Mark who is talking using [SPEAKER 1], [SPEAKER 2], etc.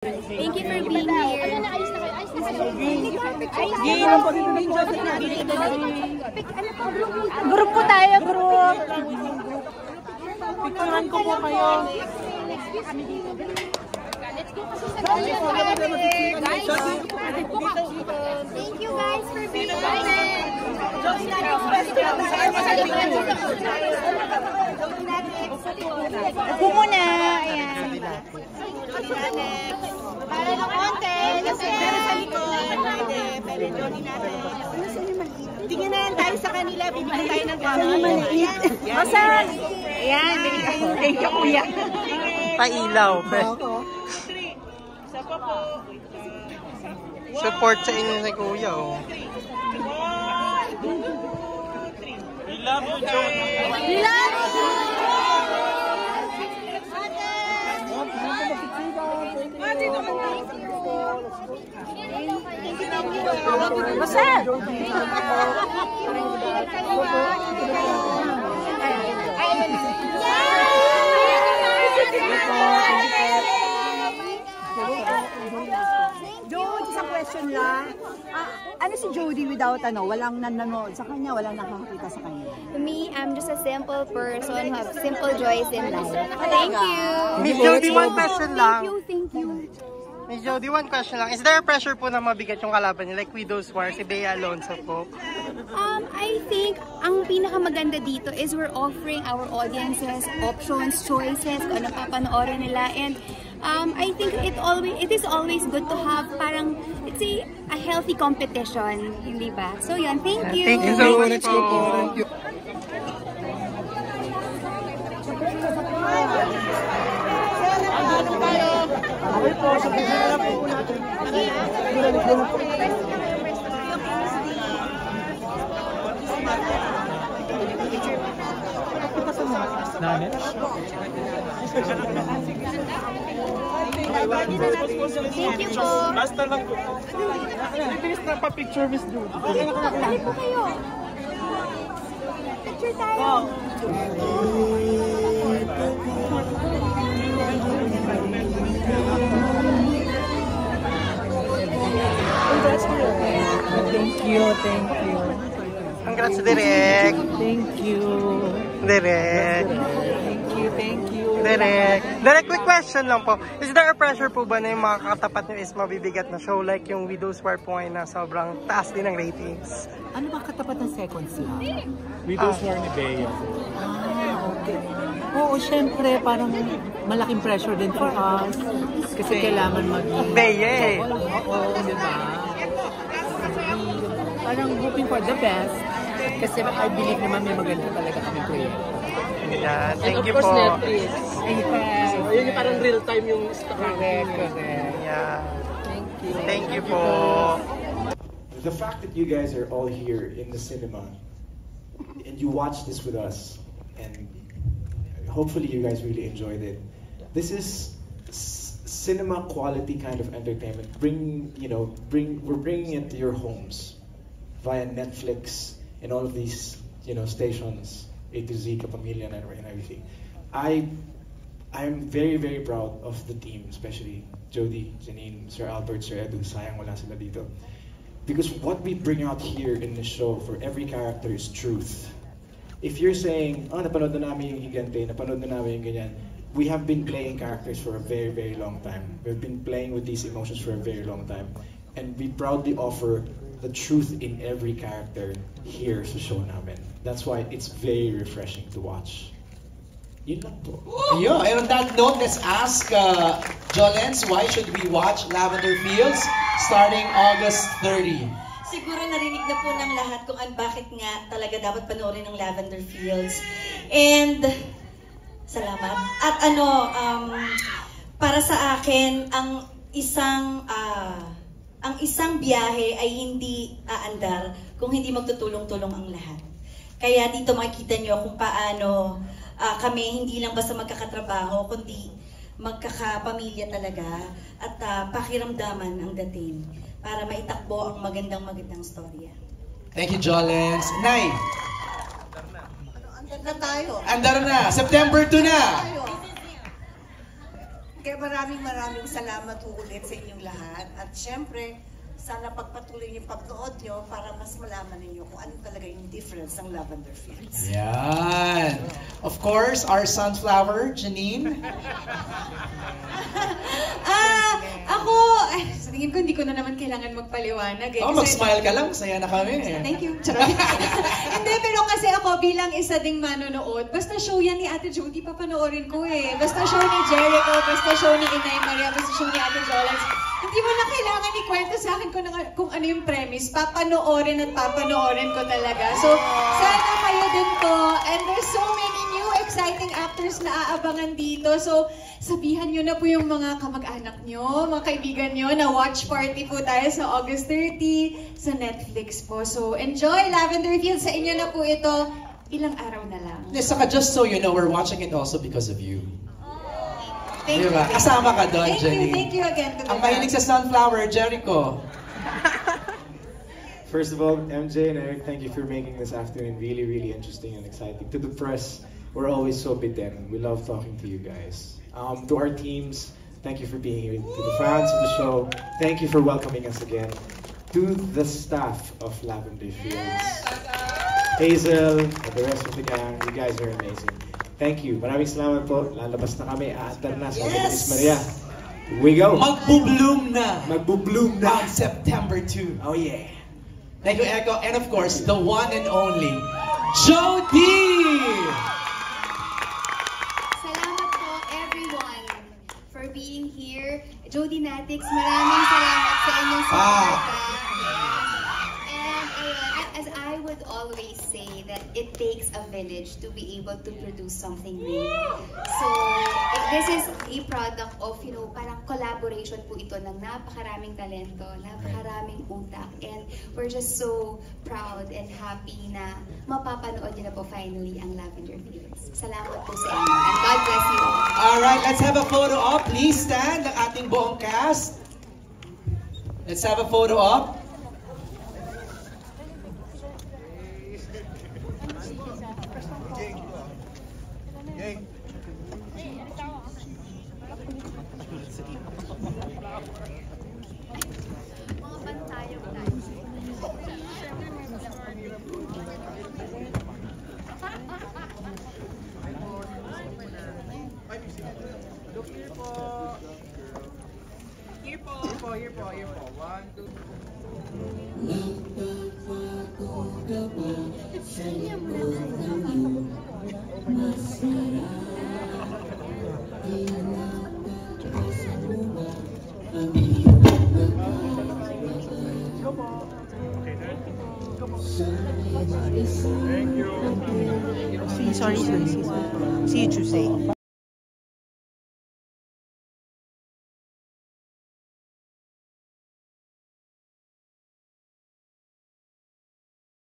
[SPEAKER 1] Thank you for being here. Group po tayo, group.
[SPEAKER 2] Picturean ko po kayo.
[SPEAKER 1] Thank you guys for being here. Ako muna. Ayan. Para ng konti. Kasi pero sa likod. Pero Johnny natin. Tingnan na yan tayo sa kanila. Bibigyan tayo ng kamay. Basta. Ayan. Thank you, kuya.
[SPEAKER 3] Pailaw. Support sa inyo si kuya. Oh.
[SPEAKER 2] We love you, Johnny.
[SPEAKER 1] We love you. What's that?
[SPEAKER 4] Jody, isang question lang. Ano si Jody without walang nanonood sa kanya, walang nakakita sa kanya?
[SPEAKER 1] To me, I'm just a simple person who have simple joys in life. Thank you.
[SPEAKER 3] Miss Jody, one question lang.
[SPEAKER 1] Thank you.
[SPEAKER 3] Miss Jody, one question lang. Is there a pressure po na mabigat yung kalaban niya? Like Widow's War, si Bea Alonzo po?
[SPEAKER 1] I think ang pinakamaganda dito is we're offering our audiences options, choices, kung ano papanoorin nila. And I think it is always good to have parang, let's say, a healthy competition, hindi ba? So yun, thank you.
[SPEAKER 3] Thank you so much po. Thank you.
[SPEAKER 2] Okay po, sabihin na lang po natin. Nanet?
[SPEAKER 1] Thank you po.
[SPEAKER 2] Basta lang po. Bilis na pa-picture, Miss Judy.
[SPEAKER 1] Dali po kayo. Picture tayo.
[SPEAKER 2] Thank you, thank you.
[SPEAKER 3] Congrats, Direk.
[SPEAKER 2] Thank you.
[SPEAKER 3] Direk.
[SPEAKER 2] Thank you, thank you.
[SPEAKER 3] Direk, quick question lang po. Is there a pressure po ba na yung mga katapat nyo is mabibigat na show like yung Widow's War po ngayon na sobrang taas din ng ratings?
[SPEAKER 4] Ano ba katapat ng second slot?
[SPEAKER 2] Widow's War ni Bea.
[SPEAKER 4] Okay. Oo, syempre, parang malaking pressure din for us. Kasi kailangan mag-
[SPEAKER 3] Bea eh.
[SPEAKER 4] Oo, di ba? Parang hoping for the best. Kasi I believe naman may maganda talaga kami player.
[SPEAKER 3] Yeah, thank you
[SPEAKER 2] of course,
[SPEAKER 3] po.
[SPEAKER 2] Netflix. So, yun yung parang real time yung
[SPEAKER 4] Correct.
[SPEAKER 3] Yeah.
[SPEAKER 4] Thank you.
[SPEAKER 3] Thank you po.
[SPEAKER 5] The fact that you guys are all here in the cinema and you watch this with us, and hopefully you guys really enjoyed it. This is cinema quality kind of entertainment. We're bringing it to your homes via Netflix and all of these, stations, A to Z, Kapamilya, and everything. I'm very, very proud of the team, especially Jody, Janine, Sir Albert, Sir Edu. Sayang wala sila dito. Because what we bring out here in the show for every character is truth. If you're saying, napanood na namin yung Higante, napanood na namin yung ganyan, we have been playing characters for a very, very long time. We've been playing with these emotions for a very long time. And we proudly offer the truth in every character here sa show namin. That's why it's very refreshing to watch. Yun lang po.
[SPEAKER 6] Ayun, and on that note, let's ask Jolens, why should we watch Lavender Fields starting August 30?
[SPEAKER 7] Siguro narinig na po ng lahat kung bakit nga talaga dapat panoorin ng Lavender Fields. And salamat. At para sa akin, ang isang biyahe ay hindi aandar kung hindi magtutulong-tulong ang lahat. Kaya dito makikita nyo kung paano kami hindi lang basta magkakatrabaho, kundi magkakapamilya talaga at pakiramdaman ang dating para maitakbo ang magandang storya.
[SPEAKER 6] Thank you, Jolens. Nay!
[SPEAKER 7] Andar na tayo.
[SPEAKER 6] Andar na! September 2 na!
[SPEAKER 8] Kaya maraming salamat po ulit sa inyong lahat. At syempre, sana pagpatuloy yung pagnood nyo para mas malaman ninyo kung ano talaga yung difference ng Lavender Fields.
[SPEAKER 6] Yan. Of course, our sunflower, Janine.
[SPEAKER 9] Sa tingin ko, hindi ko na naman kailangan magpaliwanag.
[SPEAKER 6] Oh, mag-smile ka lang, saya na kami.
[SPEAKER 9] Thank you. Hindi, pero kasi ako bilang isa ding manonood, basta show yan ni Ate Jody, papanoorin ko eh. Basta show ni Jericho, basta show ni Inay Maria, basta show ni Ate Jolens. Hindi mo na kailangan ikwento sa akin kung ano yung premise. Papanoorin at papanoorin ko talaga. So, sana kayo din po. And there's so many new exciting actors na aabangan dito. So, sabihan nyo na po yung mga kamag-anak nyo, mga kaibigan nyo, na watch party po tayo sa August 30 sa Netflix po. So, enjoy Lavender Fields. Sa inyo na po ito. Ilang araw na lang.
[SPEAKER 6] Saka just so you know, we're watching it also because of you.
[SPEAKER 9] Thank you.
[SPEAKER 6] Kasama ka doon, Jenny.
[SPEAKER 9] Thank you again.
[SPEAKER 6] Ang mahilig sa sunflower, Jericho.
[SPEAKER 5] First of all, MJ and Eric, thank you for making this afternoon really, really interesting and exciting. To the press, we're always so bitten. We love talking to you guys. To our teams, thank you for being here. To the fans of the show, thank you for welcoming us again. To the staff of Lavender Fields, Hazel, and the rest of the gang, you guys are amazing. Thank you. Maraming salamat po. Lalabas na kami. Aandar na sa Miss Maria. Here we go.
[SPEAKER 6] Magbo-bloom na.
[SPEAKER 5] Magbo-bloom na.
[SPEAKER 6] On September 2.
[SPEAKER 5] Oh yeah.
[SPEAKER 6] Thank you, Echo. And of course, the one and only, Jody!
[SPEAKER 1] Salamat po, everyone, for being here. Jody Natix, maraming salamat sa inyong suporta. And as I would always say, that it takes a village to be able to produce something new. So, this is a product of, parang collaboration po ito ng napakaraming talento, napakaraming utak, and we're just so proud and happy na mapapanood niyo na po finally ang Lavender Fields. Salamat po sa inyo, and God bless you all.
[SPEAKER 6] Alright, let's have a photo op. Please stand, ng ating buong cast. Let's have a photo op.
[SPEAKER 2] Here po. 1, 2, 3.
[SPEAKER 10] Sorry. See you Tuesday.